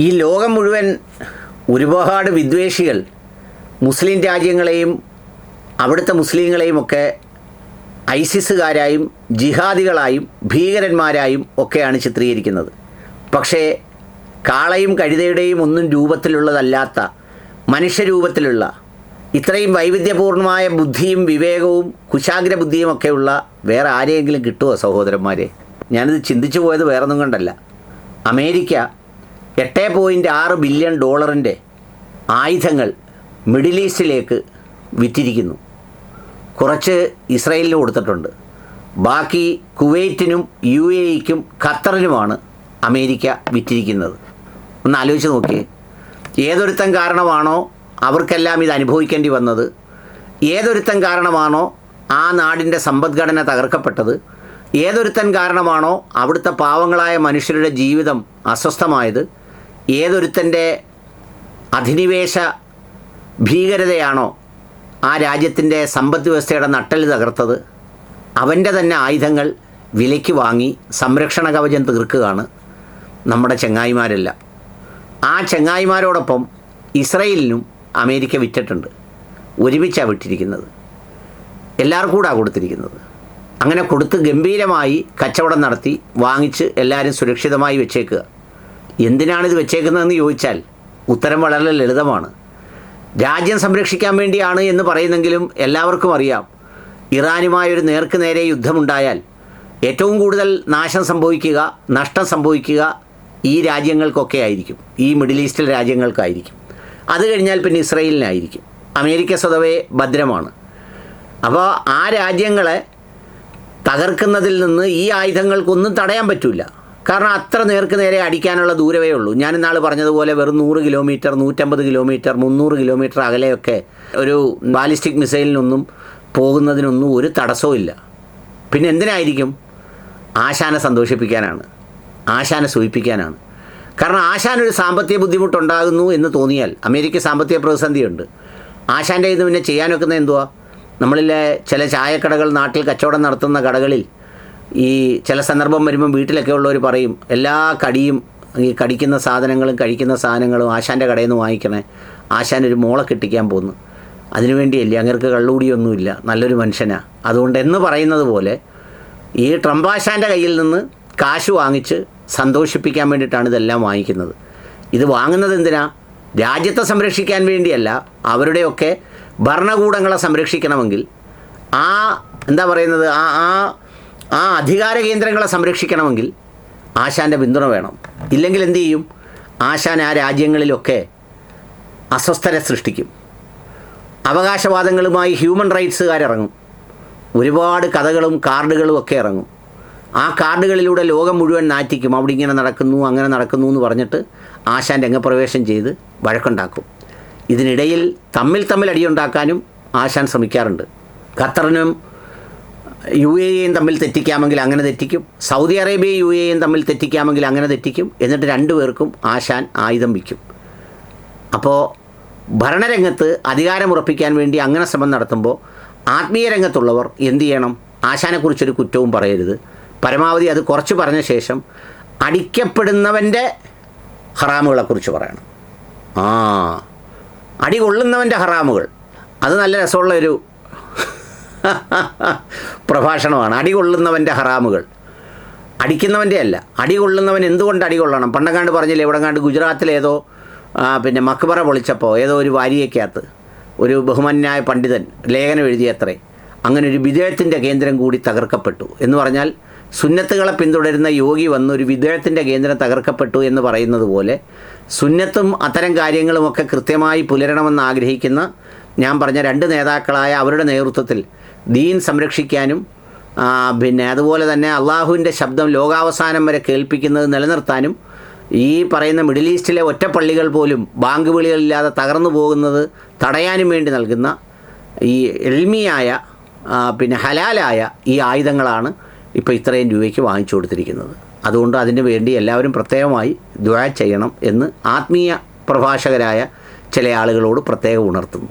ഈ ലോകം മുഴുവൻ ഒരുപാട് വിദ്വേഷികൾ മുസ്ലിം രാജ്യങ്ങളെയും അവിടുത്തെ മുസ്ലിങ്ങളെയും ഒക്കെ ഐസിസുകാരായും ജിഹാദികളായും ഭീകരന്മാരായും ഒക്കെയാണ് ചിത്രീകരിക്കുന്നത്. പക്ഷേ കാളയും കഴുതയുടെയും ഒന്നും രൂപത്തിലുള്ളതല്ലാത്ത മനുഷ്യരൂപത്തിലുള്ള ഇത്രയും വൈവിധ്യപൂർണമായ ബുദ്ധിയും വിവേകവും കുശാഗ്ര ബുദ്ധിയും ഒക്കെയുള്ള വേറെ ആരെയെങ്കിലും കിട്ടുമോ സഹോദരന്മാരെ? ഞാനിത് ചിന്തിച്ചു പോയത് വേറൊന്നും കൊണ്ടല്ല. അമേരിക്ക 8.6 ബില്യൺ ഡോളറിൻ്റെ ആയുധങ്ങൾ മിഡിൽ ഈസ്റ്റിലേക്ക് വിറ്റിരിക്കുന്നു. കുറച്ച് ഇസ്രയേലിന് കൊടുത്തിട്ടുണ്ട്. ബാക്കി കുവൈറ്റിനും UAEക്കും ഖത്തറിനുമാണ് അമേരിക്ക വിറ്റിരിക്കുന്നത്. ഒന്ന് ആലോചിച്ച് നോക്കിയേ. ഏതൊരുത്തൻ കാരണമാണോ അവർക്കെല്ലാം ഇത് അനുഭവിക്കേണ്ടി വന്നത്, ഏതൊരുത്തൻ കാരണമാണോ ആ നാടിൻ്റെ സമ്പദ്ഘടന തകർക്കപ്പെട്ടത്, ഏതൊരുത്തൻ കാരണമാണോ അവിടുത്തെ പാവങ്ങളായ മനുഷ്യരുടെ ജീവിതം അസ്വസ്ഥമായത്, ഏതൊരുത്തൻ്റെ അധിനിവേശ ഭീകരതയാണോ ആ രാജ്യത്തിൻ്റെ സമ്പദ് വ്യവസ്ഥയുടെ നട്ടൽ തകർത്തത്, അവൻ്റെ തന്നെ ആയുധങ്ങൾ വിലയ്ക്ക് വാങ്ങി സംരക്ഷണ കവചം തീർക്കുകയാണ് നമ്മുടെ ചങ്ങായിമാരെല്ലാം. ആ ചങ്ങായിമാരോടൊപ്പം ഇസ്രയേലിനും അമേരിക്ക വിറ്റിട്ടുണ്ട്. ഒരുമിച്ചാണ് വിട്ടിരിക്കുന്നത്. എല്ലാവർക്കും കൂടെ കൊടുത്തിരിക്കുന്നത്. അങ്ങനെ കൊടുത്ത് ഗംഭീരമായി കച്ചവടം നടത്തി വാങ്ങിച്ച് എല്ലാവരും സുരക്ഷിതമായി വെച്ചേക്കുക. എന്തിനാണിത് വെച്ചേക്കുന്നതെന്ന് ചോദിച്ചാൽ ഉത്തരം വളരെ ലളിതമാണ്. രാജ്യം സംരക്ഷിക്കാൻ വേണ്ടിയാണ് എന്ന് പറയുന്നെങ്കിലും എല്ലാവർക്കും അറിയാം, ഇറാനുമായൊരു നേർക്ക് നേരെ യുദ്ധമുണ്ടായാൽ ഏറ്റവും കൂടുതൽ നാശം സംഭവിക്കുക, നഷ്ടം സംഭവിക്കുക ഈ രാജ്യങ്ങൾക്കൊക്കെ ആയിരിക്കും, ഈ മിഡിൽ ഈസ്റ്റിൽ രാജ്യങ്ങൾക്കായിരിക്കും. അത് കഴിഞ്ഞാൽ പിന്നെ ഇസ്രയേലിനായിരിക്കും. അമേരിക്ക സ്വതവേ ഭദ്രമാണ്. അപ്പോൾ ആ രാജ്യങ്ങളെ തകർക്കുന്നതിൽ നിന്ന് ഈ ആയുധങ്ങൾക്കൊന്നും തടയാൻ പറ്റില്ല. കാരണം അത്ര നേർക്ക് നേരെ അടിക്കാനുള്ള ദൂരമേ ഉള്ളൂ. ഞാൻ ഇന്നാൾ പറഞ്ഞതുപോലെ വെറും 100 കിലോമീറ്റർ, 150 കിലോമീറ്റർ, 300 കിലോമീറ്റർ അകലെയൊക്കെ ഒരു ബാലിസ്റ്റിക് മിസൈലിനൊന്നും പോകുന്നതിനൊന്നും ഒരു തടസ്സവും ഇല്ല. പിന്നെ എന്തിനായിരിക്കും? ആശാനെ സന്തോഷിപ്പിക്കാനാണ്, ആശാനെ സൂചിപ്പിക്കാനാണ്. കാരണം ആശാനൊരു സാമ്പത്തിക ബുദ്ധിമുട്ടുണ്ടാകുന്നു എന്ന് തോന്നിയാൽ, അമേരിക്ക സാമ്പത്തിക പ്രതിസന്ധിയുണ്ട്, ആശാൻ്റെ ഇത് പിന്നെ ചെയ്യാനൊക്കുന്ന എന്തുവാ? നമ്മളിലെ ചില ചായക്കടകൾ, നാട്ടിൽ കച്ചവടം നടത്തുന്ന കടകളിൽ ഈ ചില സന്ദർഭം വരുമ്പം വീട്ടിലൊക്കെ ഉള്ളവർ പറയും, എല്ലാ കടിയും ഈ കടിക്കുന്ന സാധനങ്ങളും കഴിക്കുന്ന സാധനങ്ങളും ആശാൻ്റെ കടയിൽ നിന്ന് വാങ്ങിക്കണേ, ആശാനൊരു മോളെ കെട്ടിക്കാൻ പോകുന്നു, അതിനുവേണ്ടിയല്ലേ, അങ്ങേർക്ക് കള്ളുകൂടിയൊന്നുമില്ല, നല്ലൊരു മനുഷ്യനാണ്, അതുകൊണ്ട് എന്ന് പറയുന്നത് പോലെ ഈ ട്രംപാശാൻ്റെ കയ്യിൽ നിന്ന് കാശ് വാങ്ങിച്ച് സന്തോഷിപ്പിക്കാൻ വേണ്ടിയിട്ടാണ് ഇതെല്ലാം വാങ്ങിക്കുന്നത്. ഇത് വാങ്ങുന്നത് എന്തിനാ? രാജ്യത്തെ സംരക്ഷിക്കാൻ വേണ്ടിയല്ല. അവരുടെയൊക്കെ ഭരണകൂടങ്ങളെ സംരക്ഷിക്കണമെങ്കിൽ, ആ എന്താ പറയുന്നത്, ആ അധികാര കേന്ദ്രങ്ങളെ സംരക്ഷിക്കണമെങ്കിൽ ആശാൻ്റെ പിന്തുണ വേണം. ഇല്ലെങ്കിൽ എന്തു ചെയ്യും? ആശാൻ ആ രാജ്യങ്ങളിലൊക്കെ അസ്വസ്ഥരെ സൃഷ്ടിക്കും. അവകാശവാദങ്ങളുമായി ഹ്യൂമൻ റൈറ്റ്സുകാരിറങ്ങും. ഒരുപാട് കഥകളും കാർഡുകളും ഒക്കെ ഇറങ്ങും. ആ കാർഡുകളിലൂടെ ലോകം മുഴുവൻ നാറ്റിക്കും. അവിടെ ഇങ്ങനെ നടക്കുന്നു, അങ്ങനെ നടക്കുന്നു എന്ന് പറഞ്ഞിട്ട് ആശാൻ രംഗപ്രവേശം ചെയ്ത് വഴക്കുണ്ടാക്കും. ഇതിനിടയിൽ തമ്മിൽ അടിയുണ്ടാക്കാനും ആശാൻ ശ്രമിക്കാറുണ്ട്. ഖത്തറിനും UAEയും തമ്മിൽ തെറ്റിക്കാമെങ്കിൽ അങ്ങനെ തെറ്റിക്കും, സൗദി അറേബ്യയും UAEയും തമ്മിൽ തെറ്റിക്കാമെങ്കിൽ അങ്ങനെ തെറ്റിക്കും. എന്നിട്ട് രണ്ടുപേർക്കും ആശാൻ ആയുധം വയ്ക്കും. അപ്പോൾ ഭരണരംഗത്ത് അധികാരമുറപ്പിക്കാൻ വേണ്ടി അങ്ങനെ ശ്രമം നടത്തുമ്പോൾ ആത്മീയ രംഗത്തുള്ളവർ എന്തു ചെയ്യണം? ആശാനെക്കുറിച്ചൊരു കുറ്റവും പറയരുത്. പരമാവധി അത് കുറച്ച് പറഞ്ഞ ശേഷം അടിക്കപ്പെടുന്നവൻ്റെ ഹറാമുകളെക്കുറിച്ച് പറയണം. അടി കൊള്ളുന്നവൻ്റെ ഹറാമുകൾ, അത് നല്ല രസമുള്ളൊരു പ്രഭാഷണമാണ്. അടി കൊള്ളുന്നവൻ്റെ ഹറാമുകൾ, അടിക്കുന്നവൻ്റെ അല്ല, അടി കൊള്ളുന്നവൻ എന്തുകൊണ്ട് അടി കൊള്ളണം? പണ്ടങ്ങാണ്ട് പറഞ്ഞില്ലേ, എവിടെങ്ങാണ്ട് ഗുജറാത്തിലേതോ പിന്നെ മക്ബറ പൊളിച്ചപ്പോൾ ഏതോ ഒരു വാരികയ്ക്കകത്ത് ഒരു ബഹുമാന്യനായ പണ്ഡിതൻ ലേഖനം എഴുതിയത്രേ, അങ്ങനെ ഒരു വിദേഹത്തിൻ്റെ കേന്ദ്രം കൂടി തകർക്കപ്പെട്ടു എന്ന് പറഞ്ഞാൽ സുന്നത്തുകളെ പിന്തുടരുന്ന യോഗി വന്ന് ഒരു വിദേഹത്തിൻ്റെ കേന്ദ്രം തകർക്കപ്പെട്ടു എന്ന് പറയുന്നത് പോലെ സുന്നത്തും അത്തരം കാര്യങ്ങളുമൊക്കെ കൃത്യമായി പുലരണമെന്ന് ആഗ്രഹിക്കുന്ന ഞാൻ പറഞ്ഞ രണ്ട് നേതാക്കളായ അവരുടെ നേതൃത്വത്തിൽ ദീൻ സംരക്ഷിക്കാനും പിന്നെ അതുപോലെ തന്നെ അള്ളാഹുവിൻ്റെ ശബ്ദം ലോകാവസാനം വരെ കേൾപ്പിക്കുന്നത് നിലനിർത്താനും ഈ പറയുന്ന മിഡിൽ ഈസ്റ്റിലെ ഒറ്റപ്പള്ളികൾ പോലും ബാങ്ക് വിളികളില്ലാതെ തകർന്നു പോകുന്നത് തടയാനും വേണ്ടി നൽകുന്ന ഈ എൽമിയായ പിന്നെ ഹലാലായ ഈ ആയുധങ്ങളാണ് ഇപ്പോൾ ഇത്രയും രൂപയ്ക്ക് വാങ്ങിച്ചു കൊടുത്തിരിക്കുന്നത്. അതുകൊണ്ട് അതിന് വേണ്ടി എല്ലാവരും പ്രത്യേകമായി ദുആ ചെയ്യണം എന്ന് ആത്മീയ പ്രഭാഷകരായ ചില ആളുകളോട് പ്രത്യേകം ഉണർത്തുന്നു.